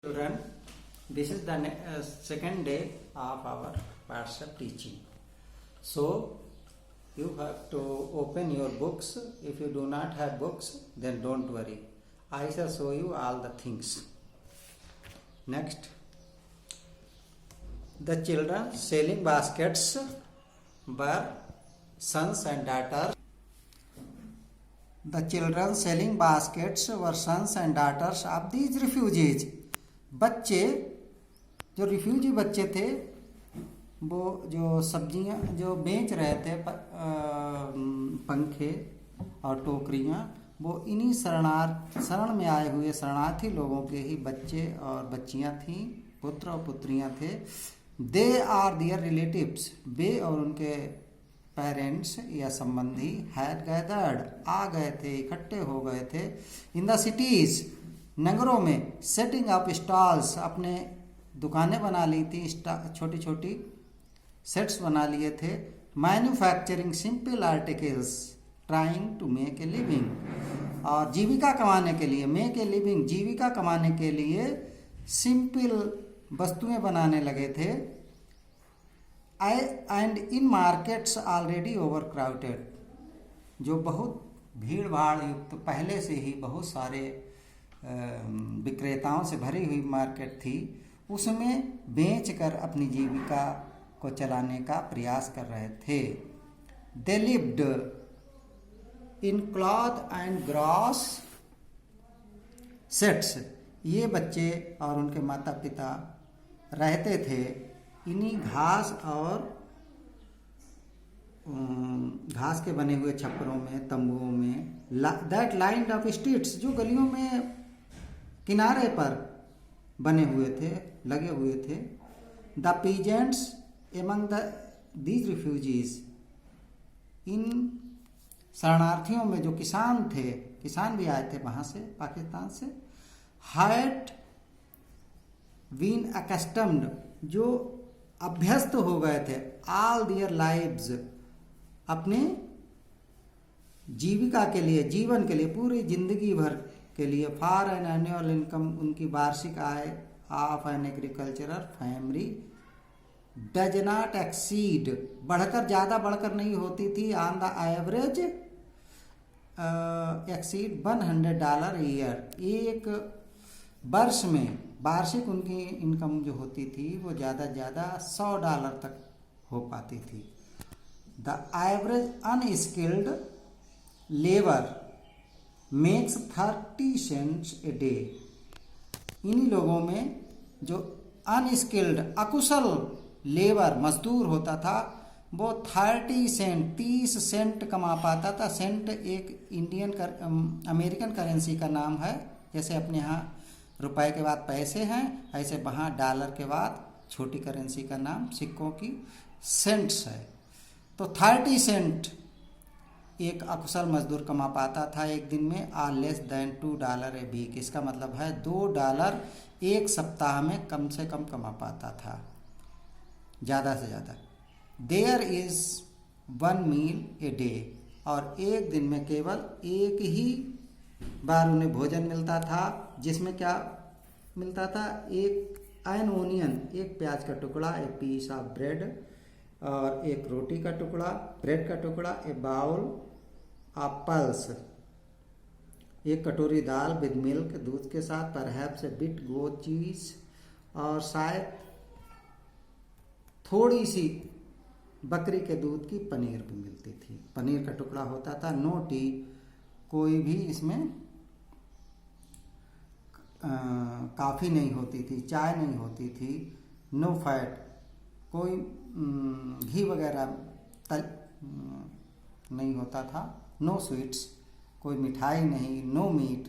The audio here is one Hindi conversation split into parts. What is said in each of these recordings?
Children, this is the second day of our WhatsApp teaching. So, you have to open your books. If you do not have books, then don't worry. I shall show you all the things. Next, the children selling baskets were sons and daughters. The children selling baskets were sons and daughters of these refugees. बच्चे जो रिफ्यूजी बच्चे थे वो जो सब्जियां जो बेच रहे थे पंखे और टोकरियां वो इन्हीं शरण में आए हुए शरणार्थी लोगों के ही बच्चे और बच्चियां थीं, पुत्र और पुत्रियां थे। दे आर दियर रिलेटिव्स, वे और उनके पेरेंट्स या संबंधी हैड गैदर्ड, आ गए थे, इकट्ठे हो गए थे। इन द सिटीज, नगरों में, सेटिंग अप स्टॉल्स, अपने दुकानें बना ली थी, छोटी छोटी सेट्स बना लिए थे। Manufacturing simple articles, trying to make a living, और जीविका कमाने के लिए, मेक ए लिविंग, जीविका कमाने के लिए सिंपल वस्तुएं बनाने लगे थे। And in markets already over crowded, जो बहुत भीड़ भाड़ युक्त पहले से ही बहुत सारे विक्रेताओं से भरी हुई मार्केट थी, उसमें बेचकर अपनी जीविका को चलाने का प्रयास कर रहे थे। They lived in cloth and grass sets, ये बच्चे और उनके माता पिता रहते थे इन्हीं घास और घास के बने हुए छप्परों में, तंबुओं में। दैट लाइन ऑफ स्ट्रीट्स, जो गलियों में किनारे पर बने हुए थे, लगे हुए थे। The peasants among these refugees, इन शरणार्थियों में जो किसान थे, किसान भी आए थे वहां से, पाकिस्तान से। हैड बीन अकस्टम्ड, जो अभ्यस्त हो गए थे, ऑल दियर लाइव्स, अपने जीविका के लिए, जीवन के लिए, पूरी जिंदगी भर के लिए। फॉर एन एनुअल इनकम, उनकी वार्षिक आय of an agricultural family does not exceed, बढ़कर, ज्यादा बढ़कर नहीं होती थी, on the average exceed $100 year, एक वर्ष में वार्षिक उनकी इनकम जो होती थी वो ज़्यादा $100 तक हो पाती थी। The average unskilled labour makes 30 cents a day, इन्हीं लोगों में जो अनस्किल्ड, अकुशल लेबर, मजदूर होता था, वो 30 सेंट कमा पाता था। सेंट एक अमेरिकन करेंसी का नाम है। जैसे अपने यहाँ रुपए के बाद पैसे हैं, ऐसे वहाँ डॉलर के बाद छोटी करेंसी का नाम सिक्कों की सेंट्स है। तो 30 सेंट एक अकुशल मजदूर कमा पाता था एक दिन में। Or less than $2 a week, इसका मतलब है $2 एक सप्ताह में कम से कम कमा पाता था, ज़्यादा से ज़्यादा। There is 1 meal a day, और एक दिन में केवल एक ही बार उन्हें भोजन मिलता था, जिसमें क्या मिलता था? एक एन ओनियन, एक प्याज का टुकड़ा, ए पीस ऑफ ब्रेड, और एक रोटी का टुकड़ा, ब्रेड का टुकड़ा, ए बाउल ऑफ पल्स, एक कटोरी दाल, विद मिल्क, दूध के साथ, परहैप्स ए बिट गोट चीज, और शायद थोड़ी सी बकरी के दूध की पनीर भी मिलती थी। पनीर का टुकड़ा होता था। नो टी, कोई भी इसमें काफ़ी नहीं होती थी, चाय नहीं होती थी। नो फैट, कोई घी वगैरह नहीं होता था। नो स्वीट्स, कोई मिठाई नहीं। नो मीट,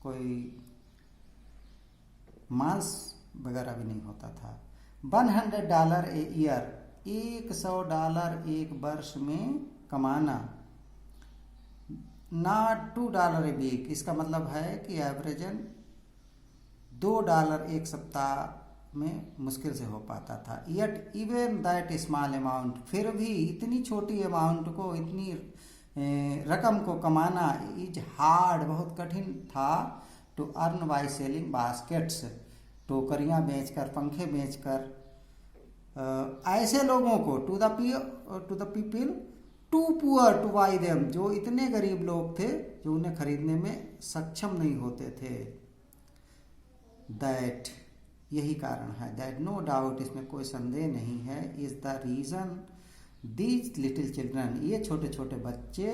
कोई मांस वगैरह भी नहीं होता था। $100 ए ईयर, $100 एक वर्ष में कमाना। नॉट $2 ए वीक, इसका मतलब है कि एवरेजन $2 एक सप्ताह में मुश्किल से हो पाता था। Yet even that small amount, फिर भी इतनी छोटी अमाउंट को, इतनी रकम को कमाना इज हार्ड, बहुत कठिन था। To earn by selling baskets, टोकरियां बेचकर, पंखे बेचकर ऐसे लोगों को to the people too poor to buy them, जो इतने गरीब लोग थे जो उन्हें खरीदने में सक्षम नहीं होते थे। दैट, यही कारण है, दैट नो डाउट, इसमें कोई संदेह नहीं है, is the reason these little children, ये छोटे छोटे बच्चे,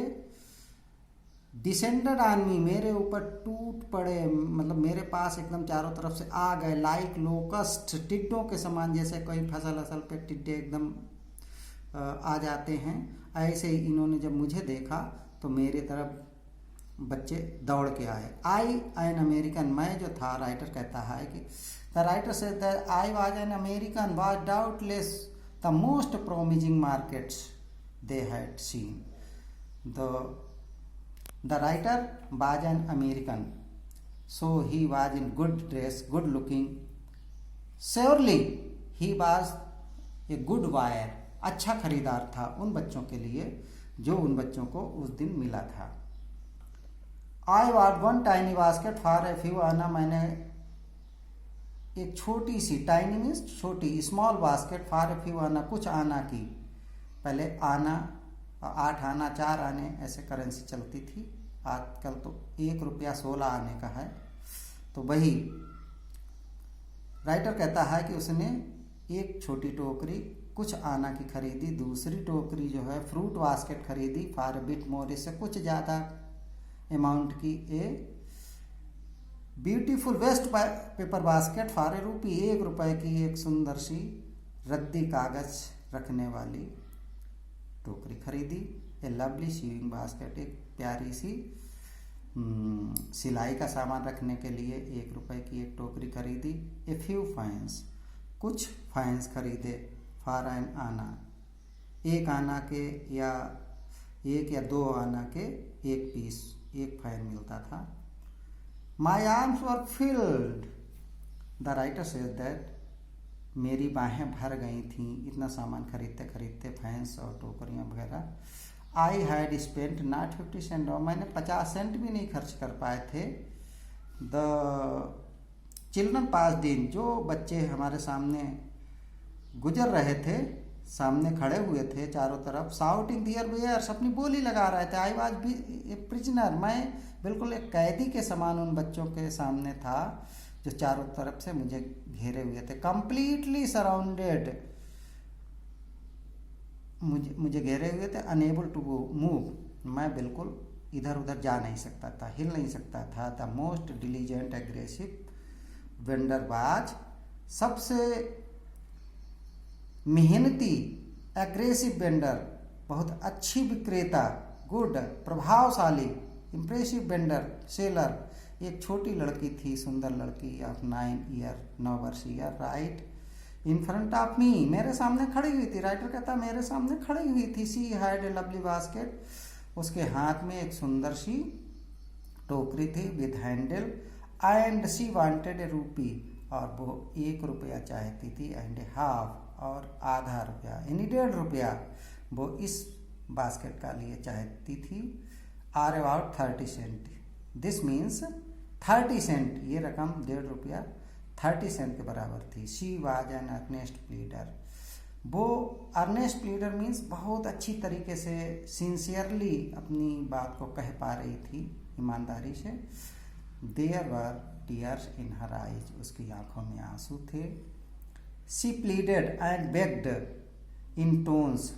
डिसेंडेड ऑन मी, मेरे ऊपर टूट पड़े, मतलब मेरे पास एकदम चारों तरफ से आ गए, लाइक लोकस्ट, टिड्डों के समान, जैसे कोई फसल असल पे टिड्डे एकदम आ जाते हैं, ऐसे ही इन्होंने जब मुझे देखा तो मेरे तरफ बच्चे दौड़ के आए। आई एन अमेरिकन, मैं जो था, राइटर कहता है कि the writer said that I was an American was doubtless the most promising markets they had seen. The writer was an American, so he was in good dress, good looking. Surely he was a good buyer. अच्छा खरीदार था उन बच्चों के लिए जो उन बच्चों को उस दिन मिला था। I bought one tiny basket for a few आना, मैंने एक छोटी सी, टाइनी मीन्स छोटी, small basket, for a few आना, कुछ आना की, पहले आना 8 आना 4 आने ऐसे करेंसी चलती थी, आजकल तो 1 रुपया 16 आने का है। तो वही राइटर कहता है कि उसने एक छोटी टोकरी कुछ आना की खरीदी, दूसरी टोकरी जो है फ्रूट बास्केट खरीदी, फॉर बिट मोर, इससे कुछ ज़्यादा अमाउंट की, a beautiful waste paper basket for ₹1, 1 रुपये की एक सुंदर सी रद्दी कागज रखने वाली टोकरी खरीदी। ए लवली सीविंग बास्केट, एक प्यारी सी सिलाई का सामान रखने के लिए 1 रुपये की एक टोकरी खरीदी। ए फ्यू फाइन्स, कुछ फाइन्स खरीदे, फॉर एन आना, 1 आना के या 1 या 2 आना के 1 पीस, 1 फाइन मिलता था। My arms were field, the writer says that, मेरी बाहें भर गई थीं इतना सामान खरीदते खरीदते, फैंस और टोकरियाँ वगैरह। I had spent not 50 cent, और मैंने 50 सेंट भी नहीं खर्च कर पाए थे। द चिल्ड्रन पास्ड इन, जो बच्चे हमारे सामने गुजर रहे थे, सामने खड़े हुए थे चारों तरफ, शाउटिंग दियर वेयर्स, अपनी बोली लगा रहे थे। I was be a prisoner, मैं बिल्कुल एक कैदी के समान उन बच्चों के सामने था जो चारों तरफ से मुझे घेरे हुए थे। कंप्लीटली सराउंडेड, मुझे घेरे हुए थे। अनेबल टू मूव, मैं बिल्कुल इधर उधर जा नहीं सकता था, हिल नहीं सकता था। The most diligent aggressive vendor बाज, सबसे मेहनती एग्रेसिव वेंडर, बहुत अच्छी विक्रेता, गुड प्रभावशाली, इम्प्रेसिव वेंडर सेलर, एक छोटी लड़की थी, सुंदर लड़की ऑफ 9 वर्षीय, right in front of me, मेरे सामने खड़ी हुई थी। राइटर कहता मेरे सामने खड़ी हुई थी। She had a lovely basket, उसके हाथ में एक सुंदर सी टोकरी थी with handle, and she wanted a rupee, और वो 1 रुपया चाहती थी, एंड ए हाफ, और आधा रुपया, यानी 1.5 रुपया वो इस बास्केट का लिए चाहती थी। Or about 30 cent, this means 30 cent, ये रकम 1.5 रुपया 30 सेंट के बराबर थी। She was an earnest pleader, वो अर्नेस्ट प्लीडर मीन्स बहुत अच्छी तरीके से सिंसियरली अपनी बात को कह पा रही थी, ईमानदारी से। There were tears in her eyes, उसकी आंखों में आंसू थे। She pleaded and begged in tones,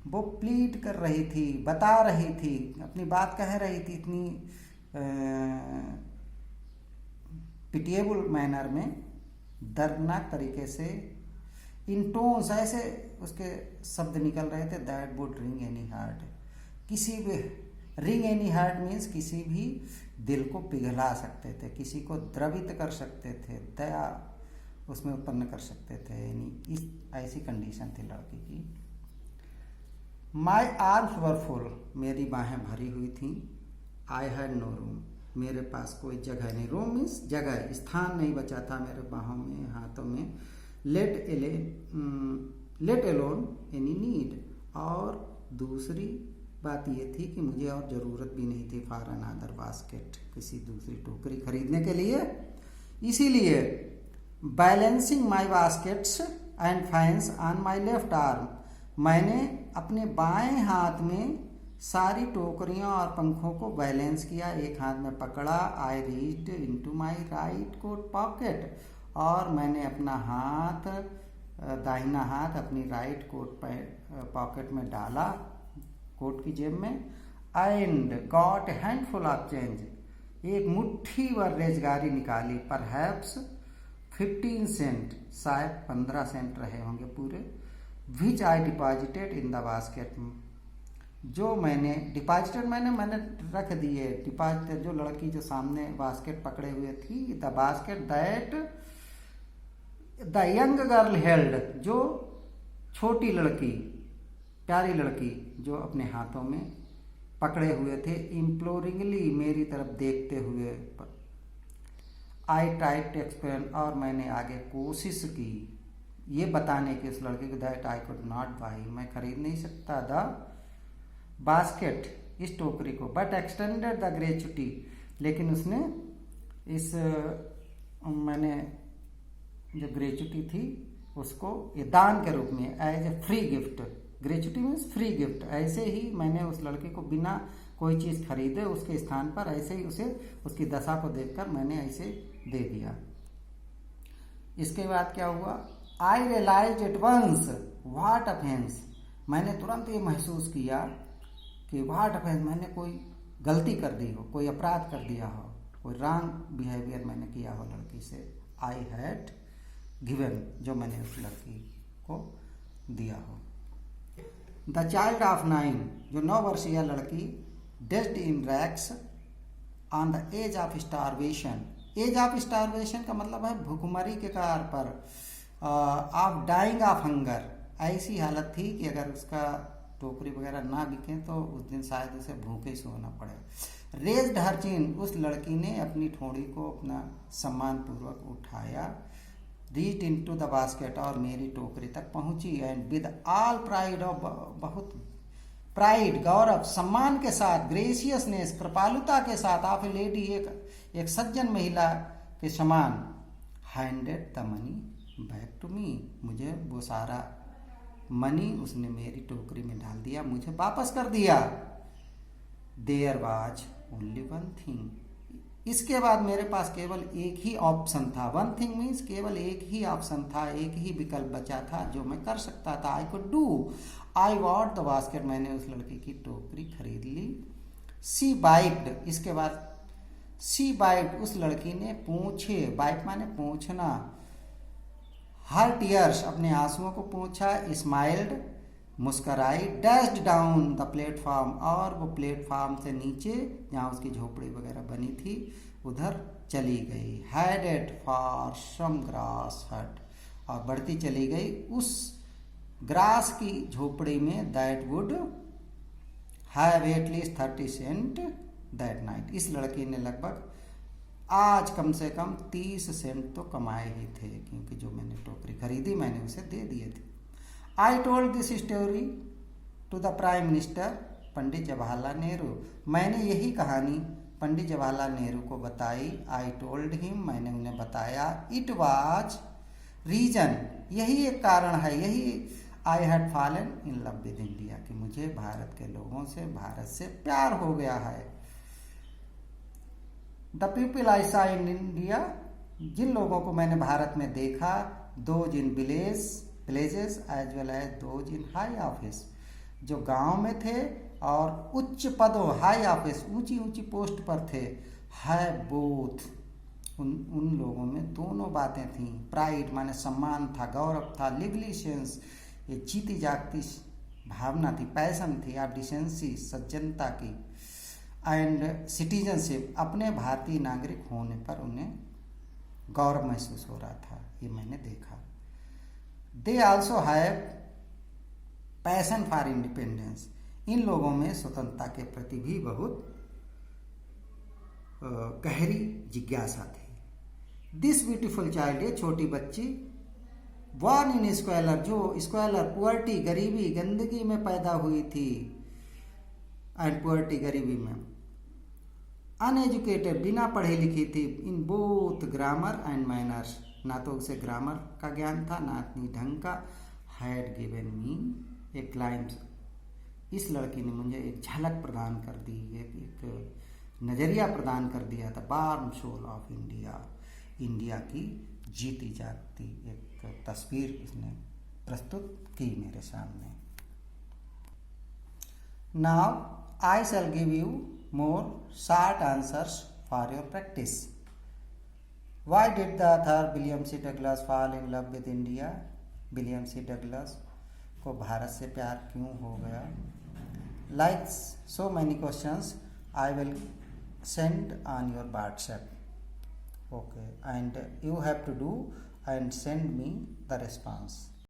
वो प्लीड कर रही थी, बता रही थी, अपनी बात कह रही थी इतनी पिटिएबल मैनर में, दर्दनाक तरीके से। इन टोन्स, ऐसे उसके शब्द निकल रहे थे, that would ring any heart, किसी भी, रिंग एनी हार्ट मीन्स किसी भी दिल को पिघला सकते थे, किसी को द्रवित कर सकते थे, दया उसमें उत्पन्न कर सकते थे, यानी इस ऐसी कंडीशन थी लड़की की। माई आर्म्स वर फुल, मेरी बाहें भरी हुई थी। आई हैड नो रूम, मेरे पास कोई जगह नहीं, रूम मीन्स जगह, स्थान नहीं बचा था मेरे बाहों में, हाथों में। लेट एलोन एनी नीड, और दूसरी बात ये थी कि मुझे और ज़रूरत भी नहीं थी फॉर अनदर बास्केट, किसी दूसरी टोकरी खरीदने के लिए। इसीलिए balancing my baskets and fans on my left arm. मैंने अपने बाएं हाथ में सारी टोकरियां और पंखों को बैलेंस किया, एक हाथ में पकड़ा। I reached into my right coat pocket, और मैंने अपना हाथ, दाहिना हाथ अपनी राइट कोट पॉकेट में डाला, कोट की जेब में। And got handful of change, एक मुट्ठी भर रेजगारी निकाली। परहैप्स 15 सेंट, शायद 15 सेंट रहे होंगे पूरे। विच आई डिपॉजिटेड इन द बास्केट, जो मैंने डिपॉजिटेड मैंने रख दिए। डिपॉजिटेड, जो लड़की जो सामने बास्केट पकड़े हुए थी, the basket that the young girl held, जो छोटी लड़की, प्यारी लड़की जो अपने हाथों में पकड़े हुए थे, इम्प्लोरिंगली, मेरी तरफ देखते हुए। आई ट्राइड टू एक्सप्लेन, और मैंने आगे कोशिश की ये बताने की उस लड़के को, that I could not by, मैं खरीद नहीं सकता द बास्केट, इस टोकरी को, बट एक्सटेंडेड द ग्रेचुटी, लेकिन उसने इस मैंने जो ग्रेचुटी थी उसको ये दान के रूप में, as a free gift, gratuity means free gift, ऐसे ही मैंने उस लड़के को बिना कोई चीज़ खरीदे उसके स्थान पर ऐसे ही उसे, उसकी दशा को देखकर मैंने ऐसे दे दिया। इसके बाद क्या हुआ, I realise at once what offence, मैंने तुरंत ये महसूस किया कि व्हाट ऑफेंस, मैंने कोई गलती कर दी हो, कोई अपराध कर दिया हो, कोई रॉन्ग बिहेवियर मैंने किया हो लड़की से। आई हैड गिवन, जो मैंने उस लड़की को दिया हो। द चाइल्ड ऑफ 9, जो 9 वर्षीय लड़की, dressed in rags on the edge of starvation, edge of starvation का मतलब है भूखमरी के कार पर, ऑफ डाइंग ऑफ हंगर, ऐसी हालत थी कि अगर उसका टोकरी वगैरह ना बिके तो उस दिन शायद उसे भूखे सोना पड़े। रेज्ड हर चिन, उस लड़की ने अपनी ठोड़ी को अपना सम्मान पूर्वक उठाया। रीच इनटू द बास्केट, और मेरी टोकरी तक पहुंची। And with all pride, of बहुत प्राइड, गौरव, सम्मान के साथ, ग्रेसियसनेस, कृपालुता के साथ, ऑफ ए लेडी, एक सज्जन महिला के समान, handed the money back to me, मुझे वो सारा मनी उसने मेरी टोकरी में डाल दिया, मुझे वापस कर दिया। There was only one thing, इसके बाद मेरे पास केवल एक ही ऑप्शन था। वन थिंग मीन्स केवल एक ही ऑप्शन था, एक ही विकल्प बचा था जो मैं कर सकता था। I could do, I what the basket, मैंने उस लड़की की टोकरी खरीद ली। सी बाइट, इसके बाद सी बाइट, उस लड़की ने पूछे, बाइट माने पूछना, हर टीयर्स, अपने आंसुओं को पूछा। स्माइल्ड, मुस्कराई। डैश्ड डाउन द प्लेटफॉर्म, और वो प्लेटफॉर्म से नीचे जहाँ उसकी झोपड़ी वगैरह बनी थी उधर चली गई। हेडेड फॉर सम ग्रास हट, और बढ़ती चली गई उस ग्रास की झोपड़ी में। That would have at least 30 cent that night, इस लड़की ने लगभग आज कम से कम 30 सेंट तो कमाए ही थे, क्योंकि जो मैंने टोकरी खरीदी मैंने उसे दे दिए थे। I told this story to the prime minister Pandit Jawaharlal Nehru, मैंने यही कहानी पंडित जवाहरलाल नेहरू को बताई। आई टोल्ड हिम, मैंने उन्हें बताया। इट वाज रीजन, यही एक कारण है, यही I had fallen in love with India, कि मुझे भारत के लोगों से, भारत से प्यार हो गया है। द पीपल आई सा इन इंडिया, जिन लोगों को मैंने भारत में देखा, those in villages as well as those in high office, जो गांव में थे और उच्च पदों, हाई ऑफिस, ऊंची ऊंची पोस्ट पर थे। है बोथ, उन लोगों में दोनों बातें थीं। प्राइड माने सम्मान था, गौरव था। लिवली सेंस, ये जीती जागती भावना थी, पैशन थी। आप डिसेंसी, सज्जनता की। एंड सिटीजनशिप, अपने भारतीय नागरिक होने पर उन्हें गौरव महसूस हो रहा था, ये मैंने देखा। They also have passion for independence, इन लोगों में स्वतंत्रता के प्रति भी बहुत गहरी जिज्ञासा थी। दिस ब्यूटीफुल चाइल्ड, ये छोटी बच्ची, बॉर्न इन स्क्वेलर, जो स्क्वेलर पुअर्टी, गरीबी, गंदगी में पैदा हुई थी, एंड पुअर्टी, गरीबी में। अनएजुकेटेड, बिना पढ़ी लिखी थी, in both grammar and manners, ना तो उसे ग्रामर का ज्ञान था ना इतनी ढंग का। हैड गिवन मी ए ग्लाइम्स, इस लड़की ने मुझे एक झलक प्रदान कर दी, एक नज़रिया प्रदान कर दिया था। Warm soul of India, India की जीती जागती एक तस्वीर उसने प्रस्तुत की मेरे सामने। Now I shall give you more short answers for your practice. Why did the author William C Douglas fall in love with India? William C Douglas को भारत से प्यार क्यों हो गया? Like so many questions, I will send on your WhatsApp. Okay, and you have to do and send me the response.